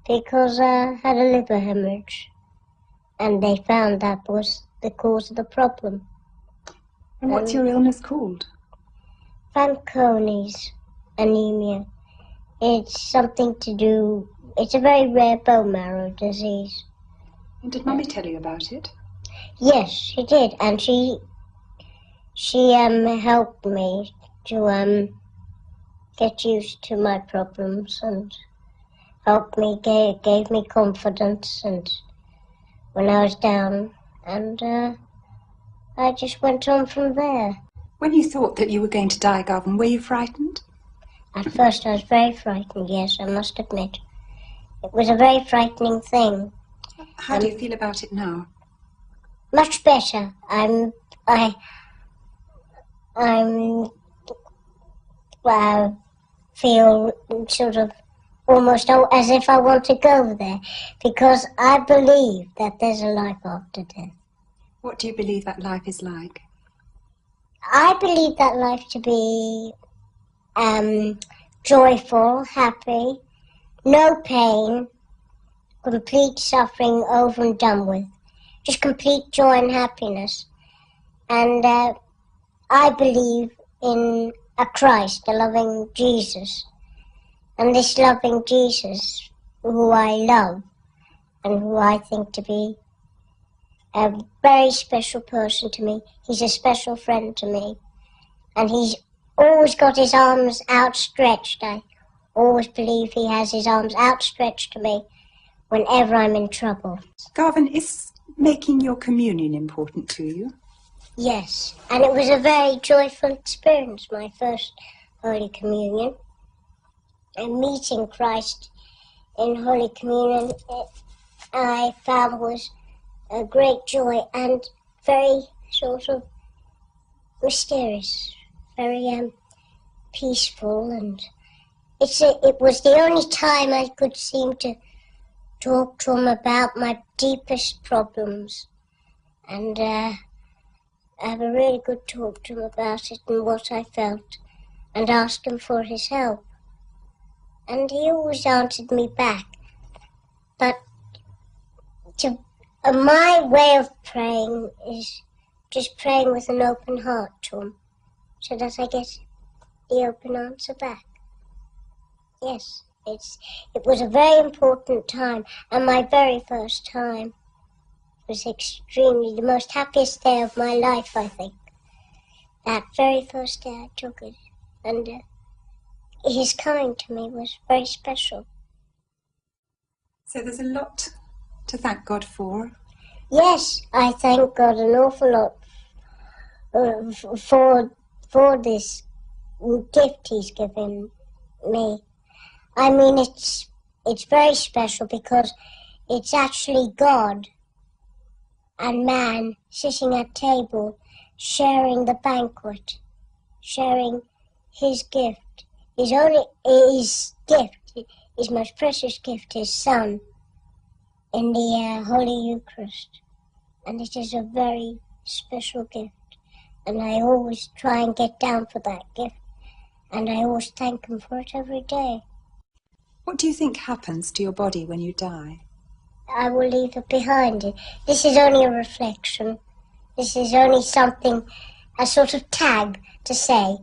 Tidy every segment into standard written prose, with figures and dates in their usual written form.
because I had a liver hemorrhage, and they found that was the cause of the problem. And what's your illness called? Fanconi's anemia. It's something to do, it's a very rare bone marrow disease. And did Mummy tell you about it? Yes, she did, and she helped me to get used to my problems and helped me, gave me confidence, and when I was down, and I just went on from there. When you thought that you were going to die, Garvin, were you frightened? At first I was very frightened, yes, I must admit. It was a very frightening thing. How do you feel about it now? Much better. I feel sort of almost as if I want to go there, because I believe that there's a life after death. What do you believe that life is like? I believe that life to be joyful, happy, no pain, complete suffering over and done with. Just complete joy and happiness. And I believe in a Christ, a loving Jesus. And this loving Jesus, who I love and who I think to be a very special person to me. He's a special friend to me. And he's always got his arms outstretched. I always believe he has his arms outstretched to me whenever I'm in trouble. Garvin, is making your communion important to you? Yes, and it was a very joyful experience, my first Holy Communion. And meeting Christ in Holy Communion, I found was a great joy and very sort of mysterious, very peaceful, and it was the only time I could seem to talk to him about my deepest problems, and have a really good talk to him about it and what I felt, and ask him for his help. And he always answered me back. But my way of praying is just praying with an open heart to him, so that I get the open answer back. Yes, it was a very important time, and my very first time was extremely the most happiest day of my life, I think. That very first day I took it, and his coming to me was very special. So there's a lot to thank God for? Yes, I thank God an awful lot for this gift he's given me. I mean, it's very special because it's actually God and man sitting at table, sharing the banquet, sharing his gift. His gift, his most precious gift, his Son, in the Holy Eucharist. And it is a very special gift. And I always try and get down for that gift. And I always thank him for it every day. What do you think happens to your body when you die? I will leave it behind. This is only a reflection. This is only something, a sort of tag to say,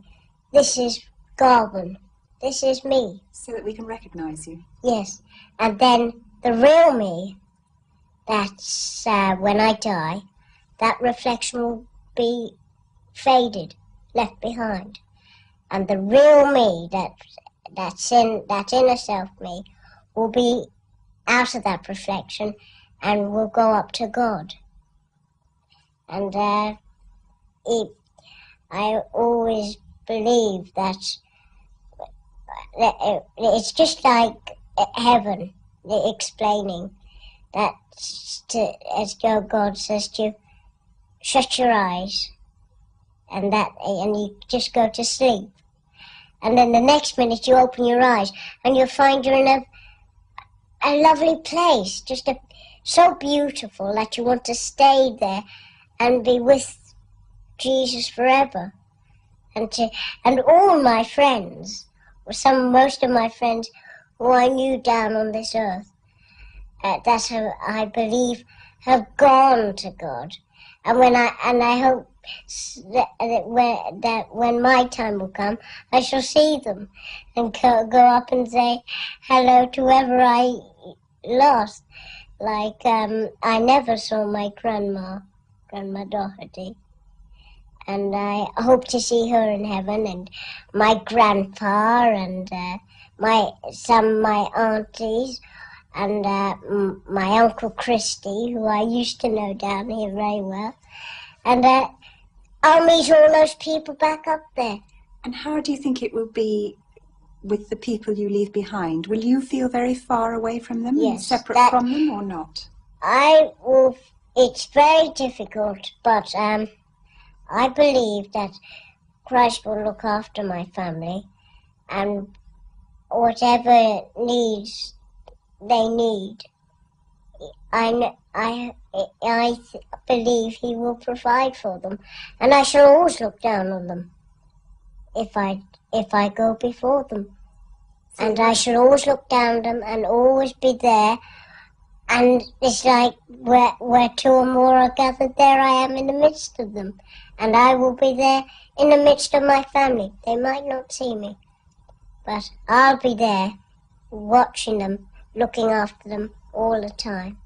this is Garvin. This is me. So that we can recognise you? Yes. And then the real me, that's when I die, that reflection will be faded, left behind. And the real me, that inner self me, will be out of that reflection and will go up to God. And I always believe that it's just like heaven, explaining that as God says to you, shut your eyes, and you just go to sleep. And then the next minute you open your eyes and you'll find you're in a lovely place, just so beautiful that you want to stay there and be with Jesus forever. And all my friends, most of my friends who I knew down on this earth, that I believe have gone to God, and I hope that when my time will come, I shall see them and go up and say hello to whoever I lost. Like I never saw my Grandma Doherty, and I hope to see her in heaven, and my grandpa, and some of my aunties, and my Uncle Christy, who I used to know down here very well, and I'll meet all those people back up there. And how do you think it will be with the people you leave behind? Will you feel very far away from them, yes, separate from them, or not? I will. It's very difficult, but I believe that Christ will look after my family, and whatever needs they need, I believe He will provide for them, and I shall always look down on them if I go before them, and I shall always look down on them and always be there. And it's like where two or more are gathered, there I am in the midst of them. And I will be there in the midst of my family. They might not see me, but I'll be there watching them, looking after them all the time.